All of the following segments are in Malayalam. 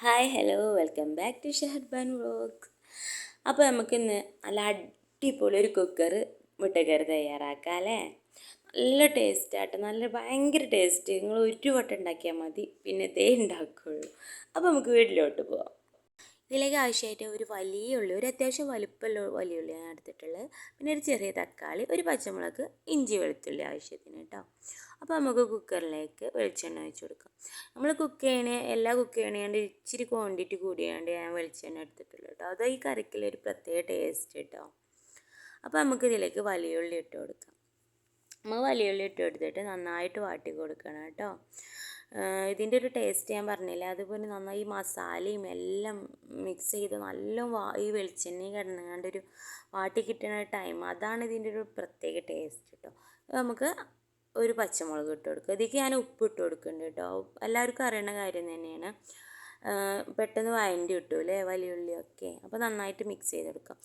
Hi hello welcome back to Shaharban vlogs. അപ്പോൾ നമുക്കിന്ന് നല്ല അടിപൊളി ഒരു കുക്കർ മുട്ടക്കറി തയ്യാറാക്കാം അല്ലേ. നല്ല ടേസ്റ്റായിട്ട് ഭയങ്കര ടേസ്റ്റ്. നിങ്ങൾ ഒരു വട്ടം ഉണ്ടാക്കിയാൽ മതി, പിന്നെ ഇതേ ഉണ്ടാക്കുകയുള്ളൂ. അപ്പോൾ നമുക്ക് വീട്ടിലോട്ട് പോവാം. ഇതിലേക്ക് ആവശ്യമായിട്ട് ഒരു വലിയ ഉള്ളി, ഒരു അത്യാവശ്യം വലിപ്പമുള്ള വലിയ ഉള്ളിയാണ് എടുത്തിട്ടുള്ളത്. പിന്നെ ഒരു ചെറിയ തക്കാളി, ഒരു പച്ചമുളക്, ഇഞ്ചി വെളുത്തുള്ളി ആവശ്യത്തിന് കേട്ടോ. അപ്പോൾ നമുക്ക് കുക്കറിലേക്ക് വെളിച്ചെണ്ണ ഒഴിച്ച് കൊടുക്കാം. നമ്മൾ എല്ലാം കുക്ക് ചെയ്യണേണ്ട് ഇച്ചിരി ക്വാണ്ടിറ്റി കൂടിയാണ്ട് ഞാൻ വെളിച്ചെണ്ണ എടുത്തിട്ടുള്ളൂ കേട്ടോ. അത് ഈ കറിക്കുള്ള ഒരു പ്രത്യേക ടേസ്റ്റ് കേട്ടോ. അപ്പോൾ നമുക്ക് ഇതിലേക്ക് വലിയ ഉള്ളി ഇട്ട് കൊടുക്കാം. നമ്മൾ വലിയ ഉള്ളി ഇട്ട് കൊടുത്തിട്ട് നന്നായിട്ട് വാട്ടി കൊടുക്കണം കേട്ടോ. ഇതിൻ്റെ ഒരു ടേസ്റ്റ് ഞാൻ പറഞ്ഞില്ല, അതുപോലെ നന്നായി ഈ മസാലയും എല്ലാം മിക്സ് ചെയ്ത് നല്ല ഈ വെളിച്ചെണ്ണയും കിടന്നുകൊണ്ടൊരു വാട്ടി കിട്ടുന്ന ടൈം, അതാണ് ഇതിൻ്റെ ഒരു പ്രത്യേക ടേസ്റ്റ് കേട്ടോ. നമുക്ക് ഒരു പച്ചമുളക് ഇട്ട് കൊടുക്കുക. ഇതിലേക്ക് ഞാൻ ഉപ്പ് ഇട്ട് കൊടുക്കുന്നുണ്ട് കേട്ടോ. എല്ലാവർക്കും അറിയുന്ന കാര്യം തന്നെയാണ്. പെട്ടെന്ന് വഴണ്ടി കിട്ടൂലേ വലിയ ഉള്ളിയൊക്കെ. അപ്പോൾ നന്നായിട്ട് മിക്സ് ചെയ്ത് കൊടുക്കാം.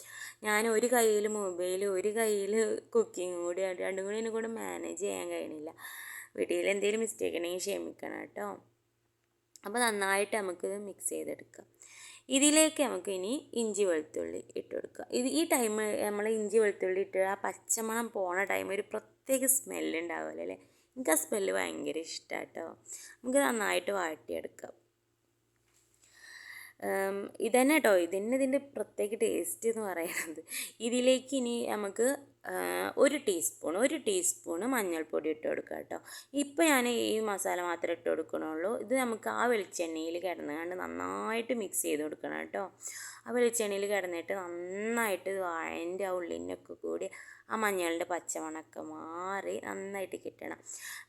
ഞാൻ ഒരു കയ്യിൽ മൊബൈൽ, ഒരു കയ്യിൽ കുക്കിംഗ് കൂടി, രണ്ടും കൂടി എന്നെ കൂടെ മാനേജ് ചെയ്യാൻ കഴിയണില്ല. വീട്ടിൽ എന്തെങ്കിലും മിസ്റ്റേക്ക് ഉണ്ടെങ്കിൽ ക്ഷമിക്കണം കേട്ടോ. അപ്പോൾ നന്നായിട്ട് നമുക്കിത് മിക്സ് ചെയ്തെടുക്കാം. ഇതിലേക്ക് നമുക്ക് ഇനി ഇഞ്ചി വെളുത്തുള്ളി ഇട്ട് കൊടുക്കുക. ഈ ടൈം നമ്മൾ ഇഞ്ചി വെളുത്തുള്ളി ഇട്ട് ആ പച്ചമണം പോണ ടൈം ഒരു പ്രത്യേക സ്മെല്ല് ഉണ്ടാവുമല്ലോ അല്ലേ. എനിക്ക് ആ സ്മെല്ല് ഭയങ്കര ഇഷ്ടമാണ് കേട്ടോ. നമുക്ക് നന്നായിട്ട് വാട്ടിയെടുക്കാം. ഇതന്നെ കേട്ടോ, ഇതിൻ്റെ പ്രത്യേക ടേസ്റ്റ് എന്ന് പറയുന്നത്. ഇതിലേക്ക് ഇനി നമുക്ക് ഒരു ടീസ്പൂണ് മഞ്ഞൾപ്പൊടി ഇട്ട് കൊടുക്കുക കേട്ടോ. ഇപ്പോൾ ഞാൻ ഈ മസാല മാത്രമേ ഇട്ട് കൊടുക്കണുള്ളൂ. ഇത് നമുക്ക് ആ വെളിച്ചെണ്ണയിൽ കിടന്നുകൊണ്ട് നന്നായിട്ട് മിക്സ് ചെയ്ത് കൊടുക്കണം കേട്ടോ. ആ വെളിച്ചെണ്ണയിൽ കിടന്നിട്ട് നന്നായിട്ട് അതിൻ്റെ ആ ഉള്ളിനൊക്കെ കൂടി ആ മഞ്ഞളുടെ പച്ചമണമൊക്കെ മാറി നന്നായിട്ട് കിട്ടണം.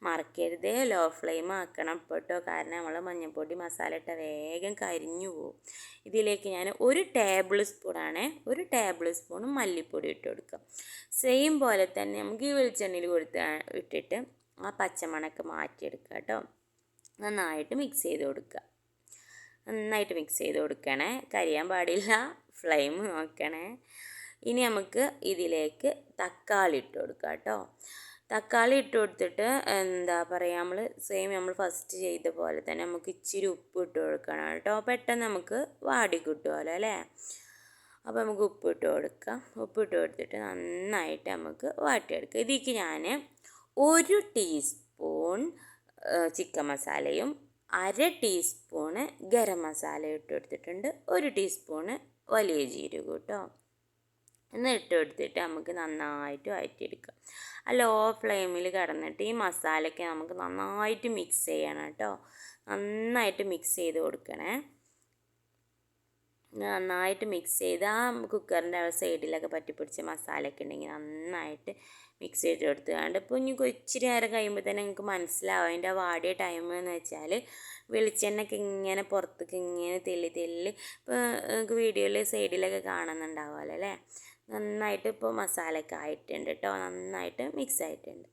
മറക്കരുത്, ലോ ഫ്ലെയിം ആക്കണം കേട്ടോ. കാരണം നമ്മൾ മഞ്ഞൾപ്പൊടി മസാല ഇട്ട വേഗം കരിഞ്ഞു പോകും. ഇതിലേക്ക് ഞാൻ ഒരു ടേബിൾ സ്പൂൺ മല്ലിപ്പൊടി ഇട്ട് കൊടുക്കാം. സെയിം പോലെ തന്നെ നമുക്ക് ഈ വെളിച്ചെണ്ണയിൽ ഇട്ടിട്ട് ആ പച്ചമണമൊക്കെ മാറ്റിയെടുക്കുക കേട്ടോ. നന്നായിട്ട് മിക്സ് ചെയ്ത് കൊടുക്കണേ, കരിയാൻ പാടില്ല, ഫ്ലെയിം നോക്കണേ. ഇനി നമുക്ക് ഇതിലേക്ക് തക്കാളി ഇട്ട് കൊടുക്കാം കേട്ടോ. തക്കാളി ഇട്ട് കൊടുത്തിട്ട് എന്താ പറയുക, നമ്മൾ ഫസ്റ്റ് ചെയ്ത പോലെ തന്നെ നമുക്ക് ഇച്ചിരി ഉപ്പ് ഇട്ട് കൊടുക്കണം കേട്ടോ. പെട്ടെന്ന് നമുക്ക് വാടി കിട്ടുമല്ലോ അല്ലേ. അപ്പോൾ നമുക്ക് ഉപ്പിട്ട് കൊടുത്തിട്ട് നന്നായിട്ട് നമുക്ക് വാട്ടിയെടുക്കാം. ഇതിലേക്ക് ഞാൻ ഒരു ടീസ്പൂൺ ചിക്കൻ മസാലയും 1/2 ടീസ്പൂണ് ഗരം മസാലയും ഇട്ട് കൊടുത്തിട്ടുണ്ട്. 1 ടീസ്പൂണ് വലിയ ജീരകം കേട്ടോ. ഇട്ട് കൊടുത്തിട്ട് നമുക്ക് നന്നായിട്ട് വഴറ്റിയെടുക്കാം. ആ ലോ ഫ്ലെയിമിൽ കിടന്നിട്ട് ഈ മസാലയ്ക്ക് നമുക്ക് നന്നായിട്ട് മിക്സ് ചെയ്യണം കേട്ടോ. നന്നായിട്ട് മിക്സ് ചെയ്ത് കൊടുക്കണേ. നന്നായിട്ട് മിക്സ് ചെയ്ത് ആ കുക്കറിൻ്റെ സൈഡിലൊക്കെ പറ്റിപ്പിടിച്ച മസാലയൊക്കെ ഉണ്ടെങ്കിൽ നന്നായിട്ട് മിക്സ് ചെയ്ത് കൊടുത്തുകൊണ്ട് ഇപ്പോൾ ഇനി ഇച്ചിരി നേരം കഴിയുമ്പോൾ തന്നെ നിങ്ങൾക്ക് മനസ്സിലാവും അതിൻ്റെ ആ വാടിയ ടൈം എന്ന് വെച്ചാൽ വെളിച്ചെണ്ണയൊക്കെ ഇങ്ങനെ പുറത്തേക്ക് ഇങ്ങനെ തെല്ലി ഇപ്പോൾ നിങ്ങൾക്ക് വീഡിയോയിൽ സൈഡിലൊക്കെ കാണുന്നുണ്ടാവുമല്ലോ അല്ലേ. നന്നായിട്ട് ഇപ്പോൾ മസാലയൊക്കെ ആയിട്ടുണ്ട് കേട്ടോ. നന്നായിട്ട് മിക്സ് ആയിട്ടുണ്ട്.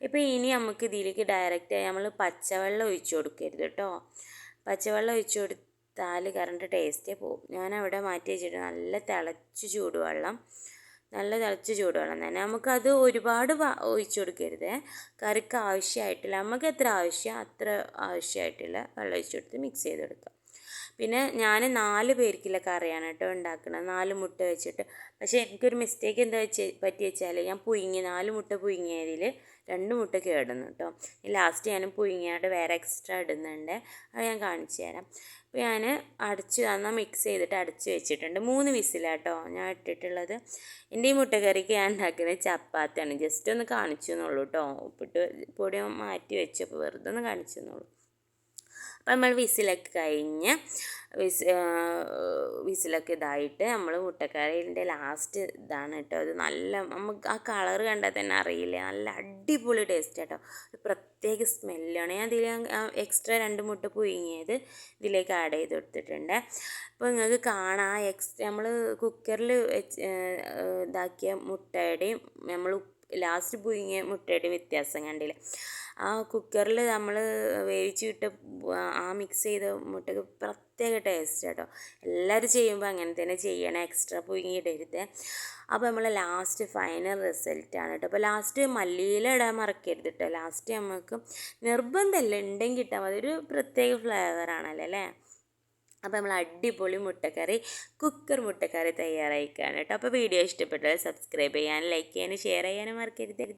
ഇപ്പോൾ ഇനി നമുക്ക് ഇതിലേക്ക് ഡയറക്റ്റായി നമ്മൾ പച്ചവെള്ളം ഒഴിച്ച് കൊടുക്കരുത് കേട്ടോ. പച്ചവെള്ളം ഒഴിച്ച് കൊടുത്താൽ കറണ്ട് ടേസ്റ്റേ പോകും. ഞാനവിടെ മാറ്റി വെച്ചിട്ട് നല്ല തിളച്ച ചൂടുവെള്ളം തന്നെ. നമുക്കത് ഒരുപാട് ഒഴിച്ച് കൊടുക്കരുത്. കറിക്ക് ആവശ്യമായിട്ടില്ല, നമുക്ക് എത്ര ആവശ്യം അത്ര ആവശ്യമായിട്ടുള്ള വെള്ളം ഒഴിച്ച് കൊടുത്ത് മിക്സ് ചെയ്ത് കൊടുക്കാം. പിന്നെ ഞാൻ 4 പേർക്കുള്ള കറിയാണ് കേട്ടോ ഉണ്ടാക്കുന്നത്, 4 മുട്ട വെച്ചിട്ട്. പക്ഷേ എനിക്കൊരു മിസ്റ്റേക്ക് പറ്റി വെച്ചാൽ ഞാൻ 4 മുട്ട പുഴുങ്ങിയതിൽ 2 മുട്ട കേടുന്നു കേട്ടോ. ലാസ്റ്റ് ഞാൻ പുഴുങ്ങിയായിട്ട് വേറെ എക്സ്ട്രാ ഇടുന്നുണ്ട്, അത് ഞാൻ കാണിച്ചു തരാം. അപ്പോൾ ഞാൻ മിക്സ് ചെയ്തിട്ട് അടച്ച് വെച്ചിട്ടുണ്ട്. 3 വിസിലാട്ടോ ഞാൻ ഇട്ടിട്ടുള്ളത്. എൻ്റെ ഈ മുട്ടക്കറിക്ക് ഞാൻ ഉണ്ടാക്കുന്നത് ചപ്പാത്തിയാണ്. ജസ്റ്റ് ഒന്ന് കാണിച്ചു എന്നുള്ളൂ കേട്ടോ. ഉപ്പിട്ട് പൊടി മാറ്റി വെച്ചപ്പോൾ വെറുതെ ഒന്ന് കാണിച്ചു എന്നുള്ളൂ. അപ്പോൾ നമ്മൾ വിസിലൊക്കെ കഴിഞ്ഞ് വിസിലൊക്കെ ഇതായിട്ട് നമ്മൾ മുട്ടക്കറിൻ്റെ ലാസ്റ്റ് ഇതാണ് കേട്ടോ. അത് നമുക്ക് ആ കളർ കണ്ടാൽ തന്നെ അറിയില്ലേ, നല്ല അടിപൊളി ടേസ്റ്റ് കേട്ടോ. ഒരു പ്രത്യേക സ്മെല്ലാണ്. ഞാൻ ഇതിൽ എക്സ്ട്രാ 2 മുട്ട പുഴുങ്ങിയത് ഇതിലേക്ക് ആഡ് ചെയ്ത് കൊടുത്തിട്ടുണ്ട്. അപ്പോൾ നിങ്ങൾക്ക് കാണാം നമ്മൾ കുക്കറിൽ ഇതാക്കിയ മുട്ടയുടെയും നമ്മൾ ലാസ്റ്റ് പുഴുങ്ങിയ മുട്ടയുടെയും വ്യത്യാസം കണ്ടില്ലേ. ആ കുക്കറിൽ നമ്മൾ വേവിച്ച് വിട്ട ആ മിക്സ് ചെയ്ത മുട്ടയ്ക്ക് പ്രത്യേക ടേസ്റ്റ് കേട്ടോ. എല്ലാവരും ചെയ്യുമ്പോൾ അങ്ങനെ തന്നെ ചെയ്യണം, എക്സ്ട്രാ പുഴുങ്ങിയിടരുത്. അപ്പോൾ നമ്മൾ ലാസ്റ്റ് ഫൈനൽ റിസൾട്ടാണ് കേട്ടോ. അപ്പോൾ ലാസ്റ്റ് മല്ലിയില ഇടാൻ മറക്കരുത് കേട്ടോ. ലാസ്റ്റ് നമുക്ക് നിർബന്ധമല്ല, ഉണ്ടെങ്കിൽ ഇട്ടാൽ മതി, ഒരു പ്രത്യേക ഫ്ലേവറാണല്ലോ അല്ലേ. അപ്പോൾ നമ്മൾ അടിപൊളി മുട്ടക്കറി, കുക്കർ മുട്ടക്കറി തയ്യാറായിക്കാണ് കേട്ടോ. അപ്പോൾ വീഡിയോ ഇഷ്ടപ്പെട്ടാൽ സബ്സ്ക്രൈബ് ചെയ്യാനും ലൈക്ക് ചെയ്യാനും ഷെയർ ചെയ്യാനും മറക്കരുത്.